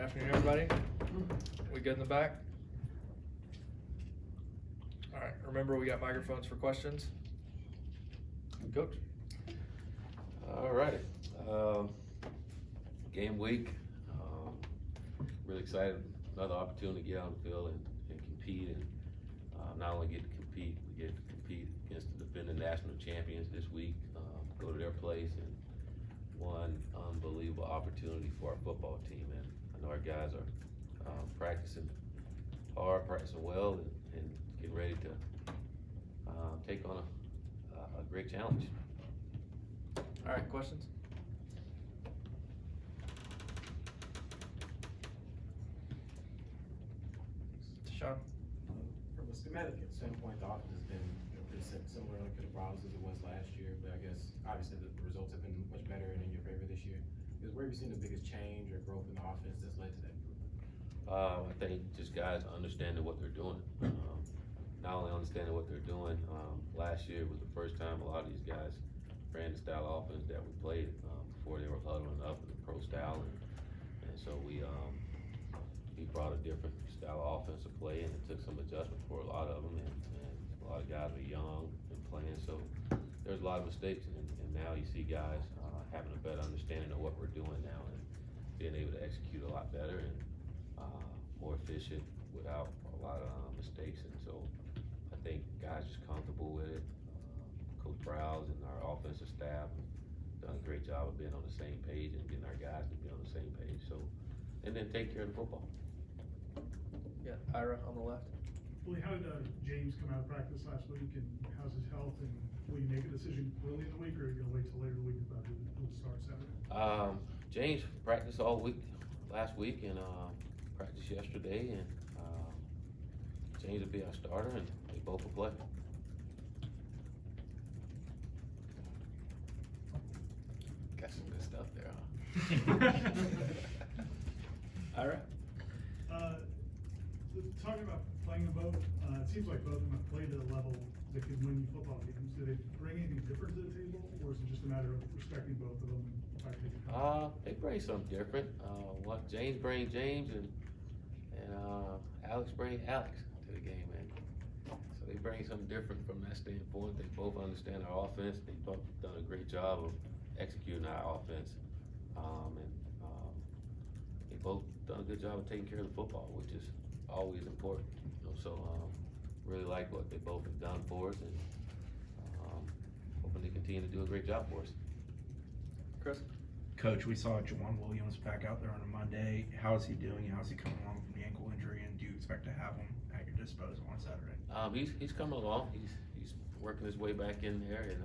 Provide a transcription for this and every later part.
Good afternoon, everybody. We good in the back? All right, remember we got microphones for questions. Coach. All right. Game week. Really excited. Another opportunity to get on the field and compete, and not only get to compete, we get to compete against the defending national champions this week. Go to their place, and one unbelievable opportunity for our football team. And I know our guys are practicing hard, practicing well, and getting ready to take on a great challenge. All right, questions? Sean? From a schematic standpoint, the offense has been pretty similar to the Browns as it was last year, but I guess obviously the results have been much better and in your favor this year. Because where have you seen the biggest change or growth in the offense that's led to that improvement? I think just guys understanding what they're doing. Not only understanding what they're doing, last year was the first time a lot of these guys ran the style of offense that we played before they were huddling up in the pro style. And so we brought a different style of offensive play, and it took some adjustment for a lot of them. And a lot of guys are young and playing, so there's a lot of mistakes. And now you see guys having a better understanding of what we're doing now and being able to execute a lot better and more efficient without a lot of mistakes. And so I think guys just comfortable with it. Coach Browse and our offensive staff have done a great job of being on the same page and getting our guys to be on the same page. So, and then take care of the football. Yeah, Ira on the left. Willie, how did James come out of practice last week, and how's his health, and will you make a decision early in the week, or are you gonna wait till later in the week about who will start Saturday? James practiced all week last week and practiced yesterday, and James will be our starter, and they both will play. Got some good stuff there, huh? Ira? Talking about playing them both, it seems like both of them have played at a level that could win you football games. Do they bring anything different to the table, or is it just a matter of respecting both of them and trying to take it? They bring something different. What James brings James, and Alex brings Alex to the game, man. So they bring something different from that standpoint. They both understand our offense. They've both done a great job of executing our offense, they both done a good job of taking care of the football, which is always important. So really like what they both have done for us, and hoping they continue to do a great job for us. Chris? Coach, we saw Juwan Williams back out there on a Monday. How is he doing? How's he coming along from the ankle injury? And do you expect to have him at your disposal on Saturday? He's coming along. He's working his way back in there, and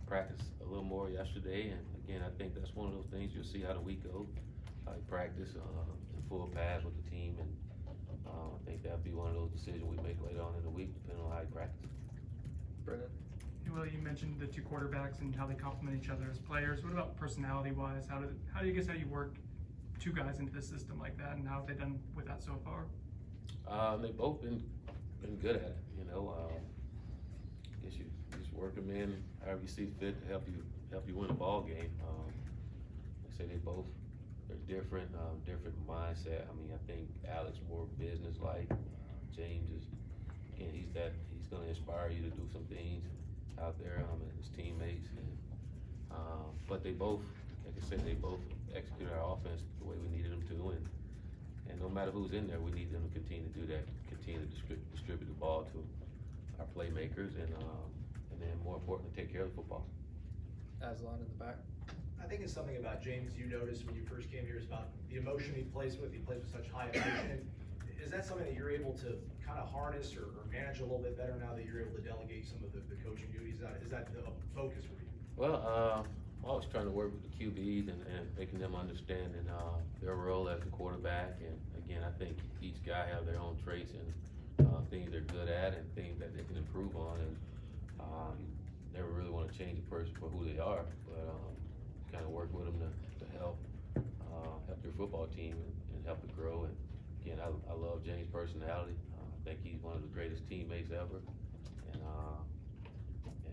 practiced a little more yesterday. And again, I think that's one of those things you'll see how the week goes. How he practice in full pads with the team, and I think that'll be one of those decisions we make later on in the week, depending on how he practices. Brendan? Hey, Will, you mentioned the two quarterbacks and how they complement each other as players. What about personality-wise? How do you work two guys into the system like that, and how have they done with that so far? They've both been good at it. Guess you just work them in however you see fit to help you win a ball game. I say they're different mindset. I mean, I think Alex more business-like. James is, again, he's going to inspire you to do some things out there, and his teammates. But they both, like I said, they both execute our offense the way we needed them to, and no matter who's in there, we need them to continue to do that, continue to distribute the ball to our playmakers, and then more importantly, take care of the football. Aslan in the back. I think it's something about James you noticed when you first came here is about the emotion he plays with. He plays with such high emotion. Is that something that you're able to kind of harness or manage a little bit better now that you're able to delegate some of the coaching duties? Is that the focus for you? Well, I'm always trying to work with the QBs and making them understand their role as a quarterback. And again, I think each guy have their own traits and things they're good at and things that they can improve on. And never really want to change a person for who they are, but kind of work with them to help your football team and help it grow. And again, I love James' personality. I think he's one of the greatest teammates ever,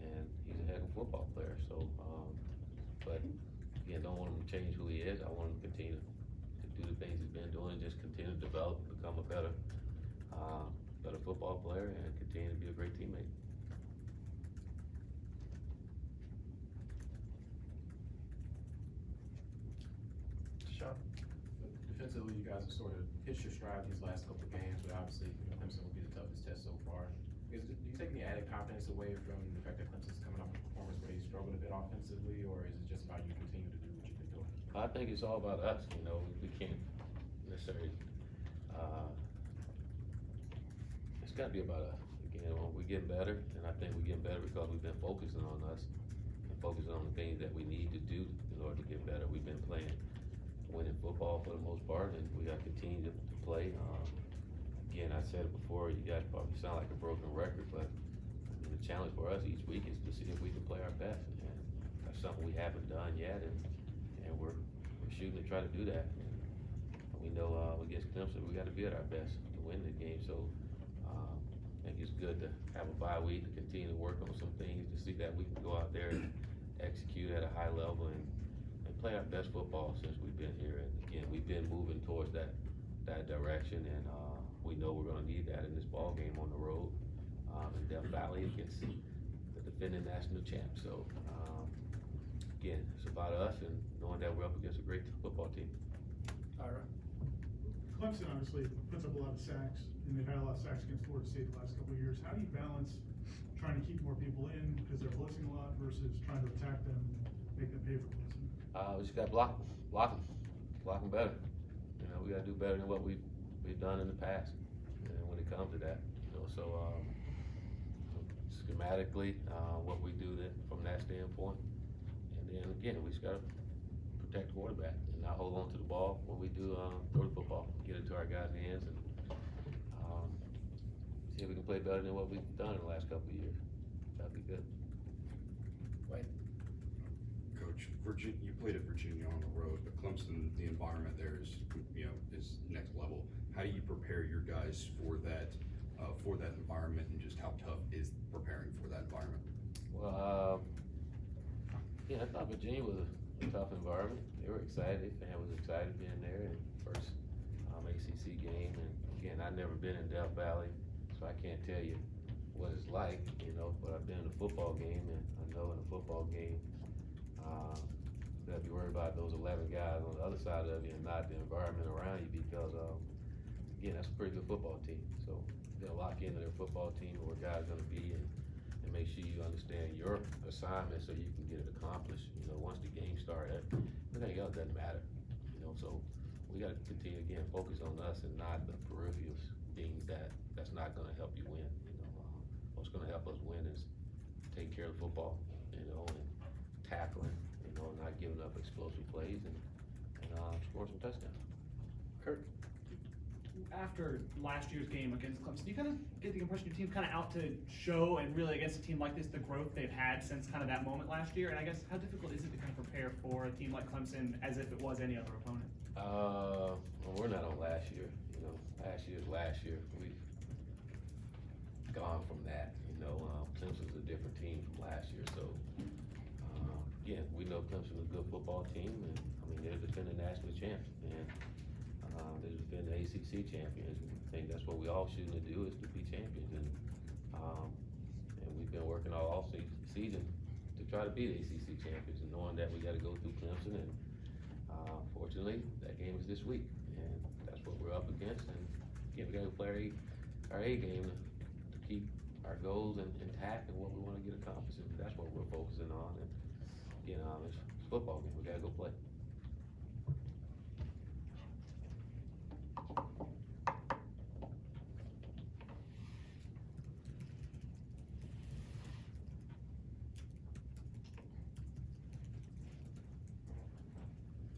and he's a heck of a football player. So, but again, don't want him to change who he is. I want him to continue to do the things he's been doing, just continue to develop, become a better football player, and continue to be a great teammate. Sean? Defensively, you guys have sort of hitched your stride these last couple of games, but obviously, Clemson will be the toughest test so far. Do you take any added confidence away from the fact that Clemson's coming off a performance where they struggled a bit offensively, or is it just about you continue to do what you've been doing? I think it's all about us, you know, we can't necessarily, it's gotta be about us. Again, we're getting better, and I think we're getting better because we've been focusing on us and focusing on the things that we need to do in order to get better. We've been playing winning football for the most part, and we gotta continue to play. Again, I said it before, you guys probably sound like a broken record, but the challenge for us each week is to see if we can play our best, and that's something we haven't done yet, and we're shooting to try to do that. And we know against Clemson, we gotta be at our best to win the game, so I think it's good to have a bye week to continue to work on some things, to see that we can go out there and execute at a high level and play our best football since we've been here. And again, we've been moving towards that direction, and we know we're gonna need that in this ball game on the road in Death Valley against the defending national champ. So again, it's about us and knowing that we're up against a great football team. Ira? Clemson obviously puts up a lot of sacks, and they've had a lot of sacks against Florida State the last couple of years. How do you balance trying to keep more people in because they're blitzing a lot versus trying to attack them and make them pay for blitzing? We just gotta block them better. You know, we gotta do better than what we've done in the past, when it comes to that. You know, so schematically, what we do from that standpoint, and then again, we just gotta protect the quarterback and not hold on to the ball when we do throw the football, get it to our guys' hands, and see if we can play better than what we've done in the last couple of years. That'd be good. Wayne? Coach, you played at Virginia on the road, but Clemson, the environment there is, is next level. How do you prepare your guys for that environment, and just how tough is preparing for that environment? Well, yeah, I thought Virginia was a tough environment. They were excited. The fan was excited being there in first ACC game. And again, I've never been in Death Valley, so I can't tell you what it's like, but I've been in a football game, and I know in a football game, you gotta be worried about those 11 guys on the other side of you and not the environment around you, because again, that's a pretty good football team. So they'll lock into their football team and where guys are gonna be, and make sure you understand your assignment so you can get it accomplished. Once the game starts, everything else doesn't matter. So we gotta continue, again, focus on us and not the peripheral things that's not gonna help you win. What's gonna help us win is taking care of the football, and tackling, not giving up explosive plays, and scoring some touchdowns. Kurt? After last year's game against Clemson, you kind of get the impression your team's kind of out to show, and really against a team like this, the growth they've had since kind of that moment last year. And I guess, how difficult is it to kind of prepare for a team like Clemson as if it was any other opponent? Well, we're not on last year. Last year. We've gone from that. Clemson's a different team from last year. So again, we know Clemson's a good football team, and they're defending national champs, and they're defending ACC champions. And I think that's what we all shooting to do, is to be champions. And we've been working all off season to try to be the ACC champions, and knowing that we got to go through Clemson. And fortunately, that game is this week, and that's what we're up against. And again, we got to play our A game to keep our goals intact and what we want to get accomplished. And that's what we're focusing on. And again, it's a football game. We got to go play.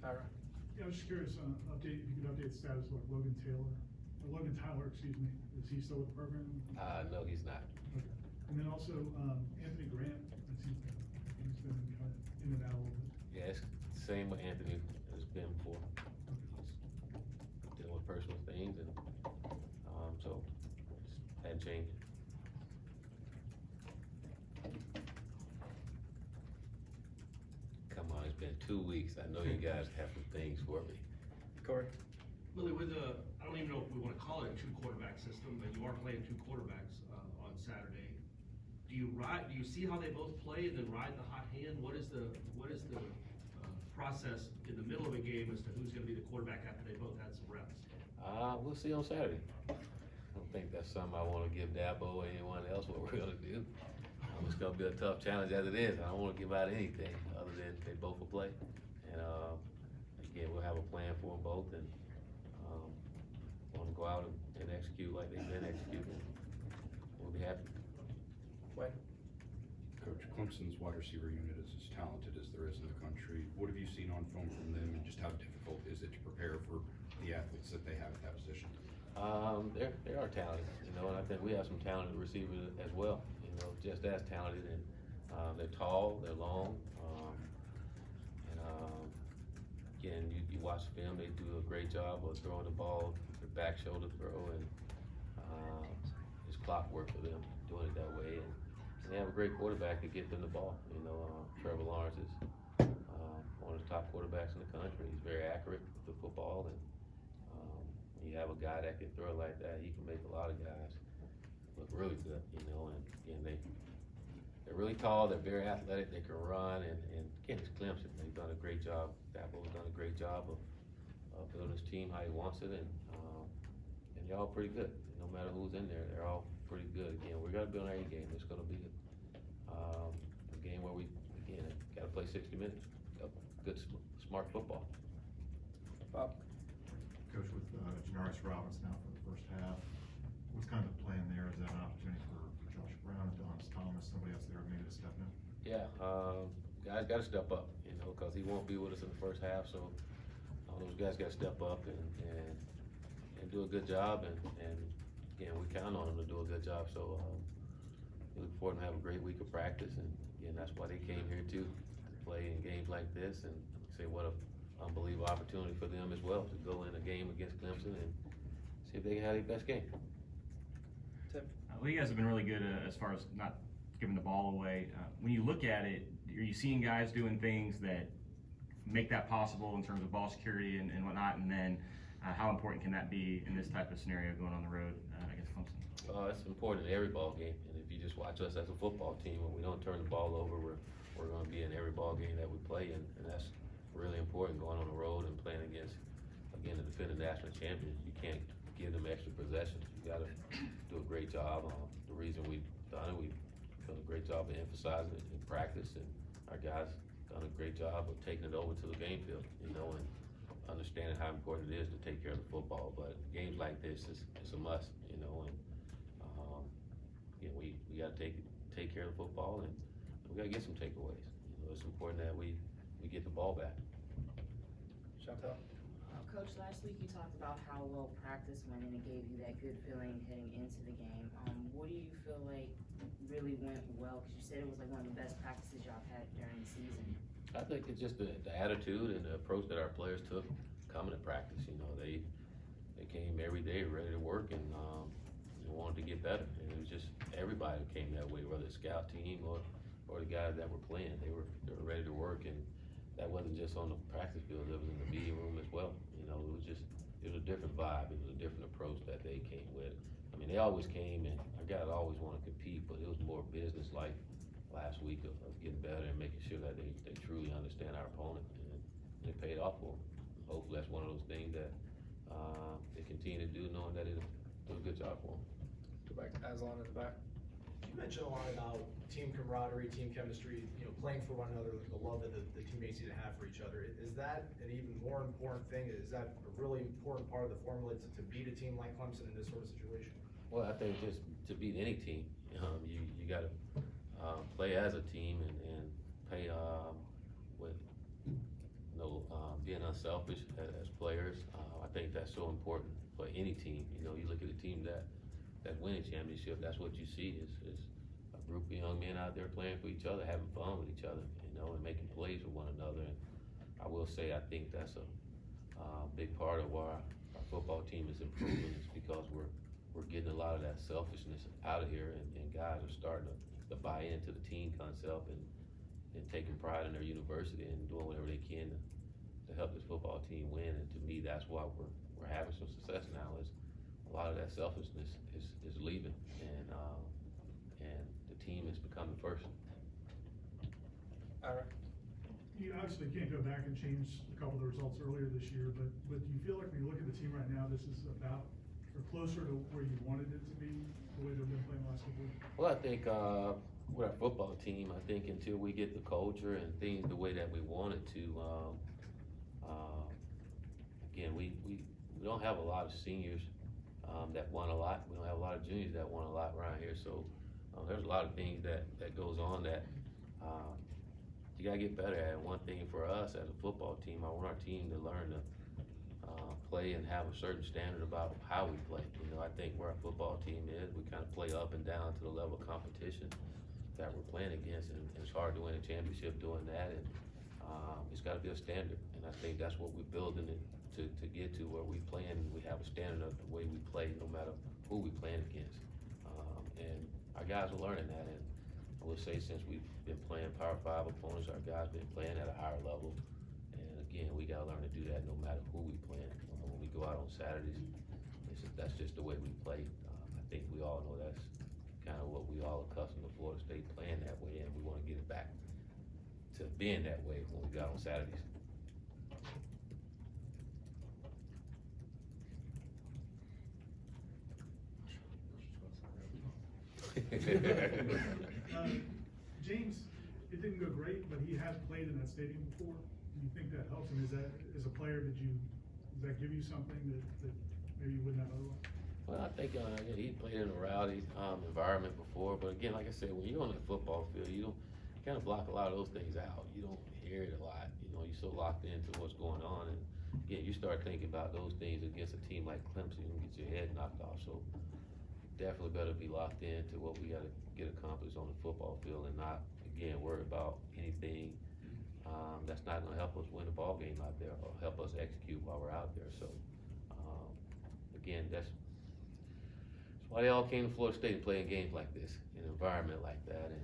Ira? Yeah, I was just curious, if you could update the status of Logan Tyler, excuse me. Is he still with the program? No, he's not. Okay. And then also, Anthony Grant, it seems like he's been kind of in and out a little bit. Yeah, it's the same with Anthony as been before. He's dealing with personal things, and so it hadn't changed. Come on, it's been 2 weeks. I know you guys have some things for me. Corey? Willie, with I don't even know if we wanna call it a two quarterback system, but you are playing two quarterbacks, on Saturday. Do you see how they both play and then ride the hot hand? What is the process in the middle of a game as to who's gonna be the quarterback after they both had some reps? We'll see on Saturday. I don't think that's something I wanna give Dabo or anyone else what we're gonna do. It's gonna be a tough challenge as it is. I don't wanna give out anything other than they both will play. And, again, we'll have a plan for them both and, wanna go out and execute like they've been executing. We'll be happy. Wayne? Coach, Clemson's wide receiver unit is as talented as there is in the country. What have you seen on film from them, and just how difficult is it to prepare for the athletes that they have at that position? They are talented, you know, and I think we have some talented receivers as well, you know, just as talented. And they're tall, they're long, and again, you watch film, they do a great job of throwing the ball, the back shoulder throw, and it's clockwork for them doing it that way. And they have a great quarterback to get them the ball. You know, Trevor Lawrence is one of the top quarterbacks in the country. He's very accurate with the football, and when you have a guy that can throw like that, he can make a lot of guys look really good. You know, and again, they're really tall. They're very athletic. They can run, and again, it's Clemson. They've done a great job. Dabo's done a great job of building his team how he wants it, and they're all pretty good. No matter who's in there, they're all pretty good. Again, we got to build our game. It's going to be a game where we, again, got to play 60 minutes of good, smart football. Bob? Coach, with Janaris Robbins now for the first half, what's kind of the plan there? Is that an opportunity for Josh Brown, Adonis Thomas, somebody else there maybe to step in? Yeah, guys got to step up, you know, because he won't be with us in the first half. So those guys got to step up and do a good job. And again, we count on them to do a good job. So we look forward to have a great week of practice. And again, that's why they came here too, to play in games like this, and say what a unbelievable opportunity for them as well to go in a game against Clemson and see if they can have their best game. Tim? Well, you guys have been really good as far as not giving the ball away. When you look at it, are you seeing guys doing things that make that possible in terms of ball security and whatnot? And then how important can that be in this type of scenario going on the road against Clemson? It's important in every ball game. And if you just watch us as a football team, when we don't turn the ball over, we're going to be in every ball game that we play in. And that's really important going on the road and playing against, again, the defending national champions. You can't give them extra possessions. You got to do a great job. The reason we've done it, we've done a great job of emphasizing it in practice, and our guys done a great job of taking it over to the game field, you know, and understanding how important it is to take care of the football. But games like this it's a must, you know, and again, we got to take care of the football, and we got to get some takeaways. You know, it's important that we get the ball back. Chantel? Coach, last week you talked about how well practice went and it gave you that good feeling heading into the game. What do you feel like really went well? Because you said it was like one of the best practices y'all had during the season. I think it's just the attitude and the approach that our players took coming to practice. You know, they came every day ready to work and they wanted to get better. And it was just everybody came that way, whether it's scout team or the guys that were playing. They were ready to work, and that wasn't just on the practice field. It was in the meeting room as well. You know, it was a different vibe. It was a different approach that they came with. I mean, they always came, and our guys always want to compete, but it was more business-like last week of getting better and making sure that they truly understand our opponent, and it paid off for them. Hopefully that's one of those things that they continue to do, knowing that it'll do a good job for them. Go back to Aslan in the back. You mentioned a lot about team camaraderie, team chemistry, you know, playing for one another, the love that the teammates need to have for each other. Is that an even more important thing? Is that a really important part of the formula to beat a team like Clemson in this sort of situation? Well, I think just to beat any team, you got to play as a team and play with being unselfish as players. I think that's so important for any team. You know, you look at a team that's winning championship, that's what you see is a group of young men out there playing for each other, having fun with each other, you know, and making plays with one another. And I will say, I think that's a big part of why our football team is improving, is because we're getting a lot of that selfishness out of here, and guys are starting to buy into the team concept and taking pride in their university and doing whatever they can to help this football team win. And to me, that's why we're we're having some success now. Is a lot of that selfishness is leaving, and the team is becoming first. All right. You obviously can't go back and change a couple of the results earlier this year, but do you feel like when you look at the team right now, this is about or closer to where you wanted it to be, the way they've been playing the last couple of weeks? Well, I think with our football team, I think until we get the culture and things the way that we want it to, again, we don't have a lot of seniors that won a lot. We don't have a lot of juniors that won a lot around here. So there's a lot of things that goes on that you gotta get better at. One thing for us as a football team, I want our team to learn to play and have a certain standard about how we play. You know, I think where our football team is, we kind of play up and down to the level of competition that we're playing against, and it's hard to win a championship doing that. And it's got to be a standard, and I think that's what we're building it to get to, where we playing. We have a standard of the way we play, no matter who we playing against. And our guys are learning that. And I would say since we've been playing Power 5 opponents, our guys been playing at a higher level. And again, we got to learn to do that no matter who we playing. When we go out on Saturdays, that's just the way we play. I think we all know that's kind of what we all accustomed to Florida State playing that way, and we want to get it back to being that way when we go out on Saturdays. James, it didn't go great, but he has played in that stadium before. Do you think that helps him? Is that, as a player, does that give you something that maybe you wouldn't have otherwise? Well, I think he played in a rowdy environment before, but again, like I said, when you're on the football field, you kind of block a lot of those things out. You don't hear it a lot. You know, you're so locked into what's going on, and again, you start thinking about those things against a team like Clemson, you can get your head knocked off. So definitely better be locked into what we got to get accomplished on the football field, and not again worry about anything that's not going to help us win the ball game out there or help us execute while we're out there. So again, that's why they all came to Florida State playing games like this, in an environment like that, and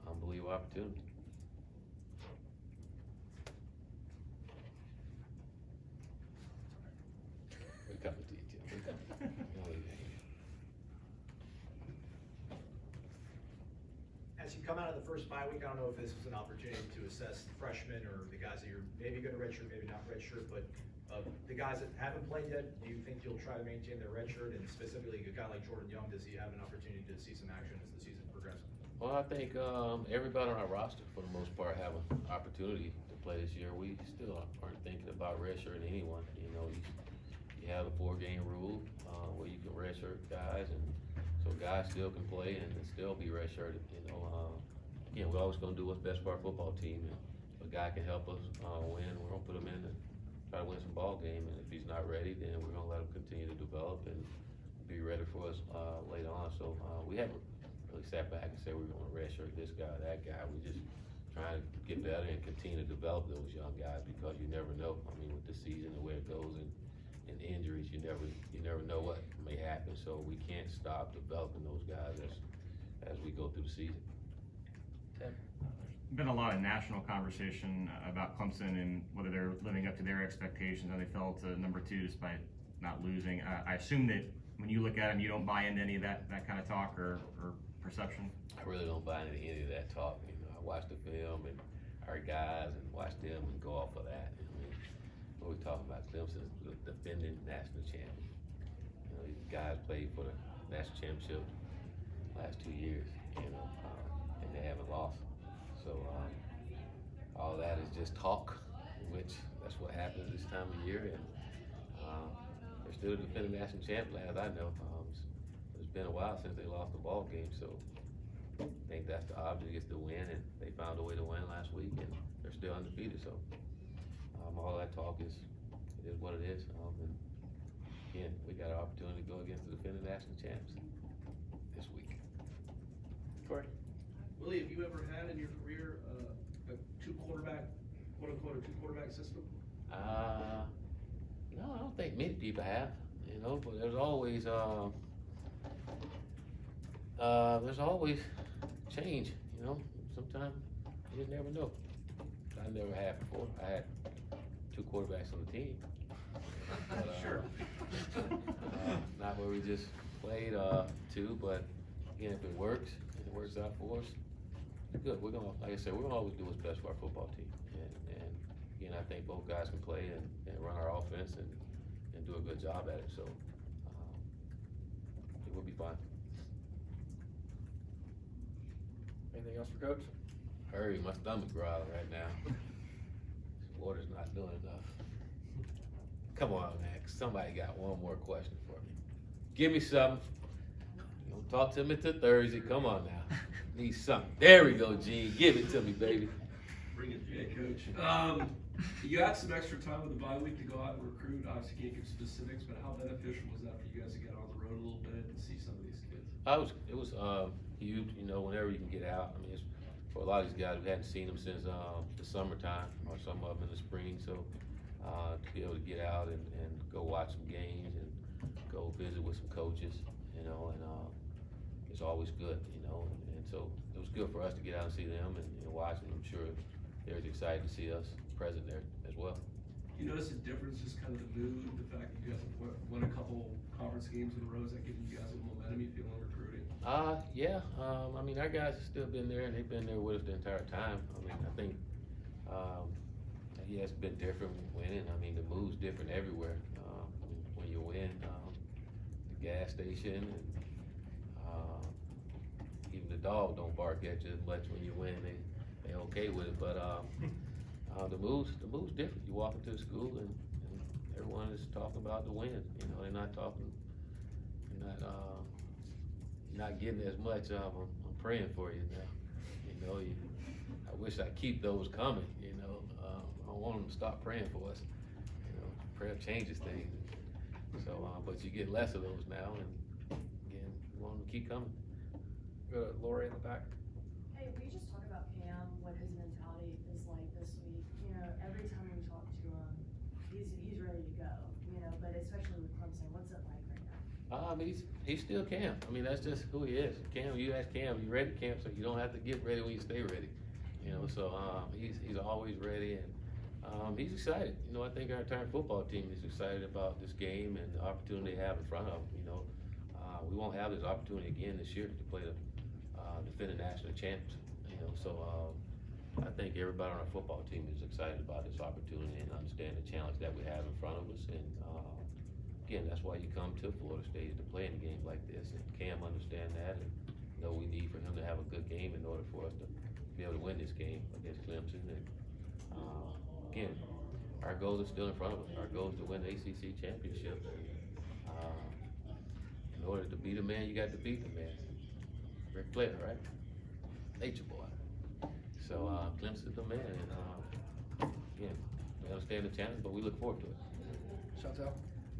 unbelievable opportunity. We're coming to you, Tim. We're coming. As you come out of the first bye week, I don't know if this was an opportunity to assess freshmen or the guys that you're maybe going to redshirt, maybe not redshirt, but the guys that haven't played yet, do you think you'll try to maintain their redshirt? And specifically, a guy like Jordan Young, does he have an opportunity to see some action as the season progresses? Well, I think everybody on our roster, for the most part, have an opportunity to play this year. We still aren't thinking about redshirting anyone. You know, you have a 4-game rule where you can redshirt guys, and so guys still can play and still be redshirted. You know, again, we're always going to do what's best for our football team. And if a guy can help us win, we're going to put him in and try to win some ball game. And if he's not ready, then we're going to let him continue to develop and be ready for us later on. So we haven't really sat back and said we're going to redshirt this guy or that guy. We just trying to get better and continue to develop those young guys, because you never know. I mean, with the season and where it goes and injuries, you never know what may happen. So we can't stop developing those guys as we go through the season. Tim? Been a lot of national conversation about Clemson and whether they're living up to their expectations, and they fell to number 2 despite not losing. I assume that when you look at them, you don't buy into any of that kind of talk or perception? I really don't buy into any of that talk. You know, I watch the film and our guys and watch them and go off of that. I mean, what we're talking about, Clemson's the defending national champion. You know, these guys played for the national championship last 2 years, you know, and they haven't lost. So all that is just talk, which that's what happens this time of year. And they're still the defending national champion, as I know. It's been a while since they lost the ball game, so I think that's the object, is to win, and they found a way to win last week, and they're still undefeated. So all that talk is what it is. And again, we got an opportunity to go against the defending national champs this week. Corey? Willie, have you ever had in your career a two-quarterback, quote-unquote, a two-quarterback system? No, I don't think many people have, you know, but there's always change, you know. Sometimes you just never know. I never had before. I had 2 quarterbacks on the team. But, Sure. Not where we just played 2, but again, if it works out for us, good. We're gonna, like I said, we're gonna always do what's best for our football team. And again, I think both guys can play and run our offense and do a good job at it. So it will be fine. Anything else for Coach? Hurry, my stomach growling right now. This water's not doing enough. Come on, man. Somebody got one more question for me. Give me something. You don't talk to me till Thursday. Come on now. Need something. There we go, Gene. Give it to me, baby. Bring it, Hey, Coach. You had some extra time with the bye week to go out and recruit. Obviously, can't give specifics, but how beneficial was that for you guys to get on the road a little bit and see some of these kids? It was huge. You know, whenever you can get out. I mean, it's, for a lot of these guys, we hadn't seen them since the summertime, or some of them in the spring. So to be able to get out and go watch some games and go visit with some coaches, you know, and it's always good, you know. And so it was good for us to get out and see them and watch them. I'm sure they're as excited to see us present there as well. You notice a difference, just kind of the mood, the fact that you guys have won a couple conference games in a row, is that giving you guys a momentum you feel in recruiting? Yeah. I mean, our guys have still been there, and they've been there with us the entire time. I mean, I think, yeah, it's been different winning. I mean, the mood's different everywhere. When you win, the gas station, and even the dog don't bark at you as much when you win. They okay with it, but the mood's different. You walk into the school and everyone is talking about the win. You know, they're not talking, not getting as much. I'm praying for you now. You know, I wish I keep those coming. You know, I don't want them to stop praying for us. You know, prayer changes things. So, but you get less of those now, and again, we want them to keep coming. Go to Lori in the back. Hey, will you just talk about Cam, what his mentality is like this week? You know, every time we talk to him, he's ready to go, you know, but especially with Clemson, what's it like right now? He's still Cam. I mean, that's just who he is. Cam, you ask Cam, you ready, Cam? So you don't have to get ready when you stay ready. You know, so he's always ready, and he's excited. You know, I think our entire football team is excited about this game and the opportunity they have in front of them. You know, we won't have this opportunity again this year to play the defending national champs. You know, so I think everybody on our football team is excited about this opportunity and understand the challenge that we have in front of us. And again, that's why you come to Florida State, to play in a game like this. And Cam understand that, and know we need for him to have a good game in order for us to be able to win this game against Clemson. And again, our goals are still in front of us. Our goal is to win the ACC championship. In order to beat a man, you got to beat the man. Ric Flair, right? Nature boy. So Clemson's the man, and again, we understand the challenge, but we look forward to it. Chantel?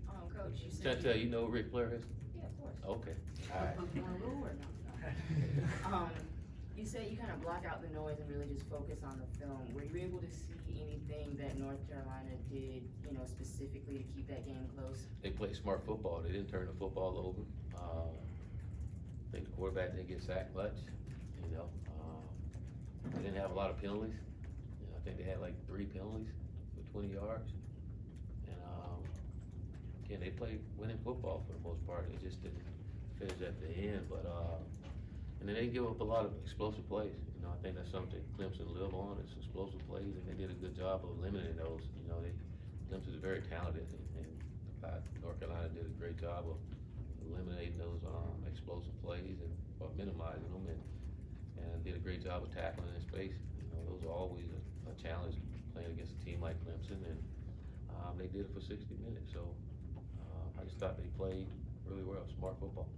Coach, you said. Chantel, you know who Ric Flair is? Yeah, of course. Okay, all right. You said you kind of block out the noise and really just focus on the film. Were you able to see anything that North Carolina did, you know, specifically to keep that game close? They played smart football. They didn't turn the football over. I think the quarterback didn't get sacked much. You know, they didn't have a lot of penalties. You know, I think they had like 3 penalties for 20 yards. And again, they played winning football for the most part. They just didn't finish at the end, but. And then they give up a lot of explosive plays. You know, I think that's something Clemson live on, is explosive plays, and they did a good job of eliminating those. You know, Clemson is very talented, and North Carolina did a great job of eliminating those explosive plays or minimizing them, and did a great job of tackling in space. You know, those are always a challenge playing against a team like Clemson, and they did it for 60 minutes. So I just thought they played really well, smart football.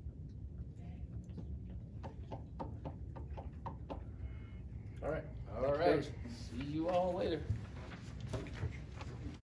All right.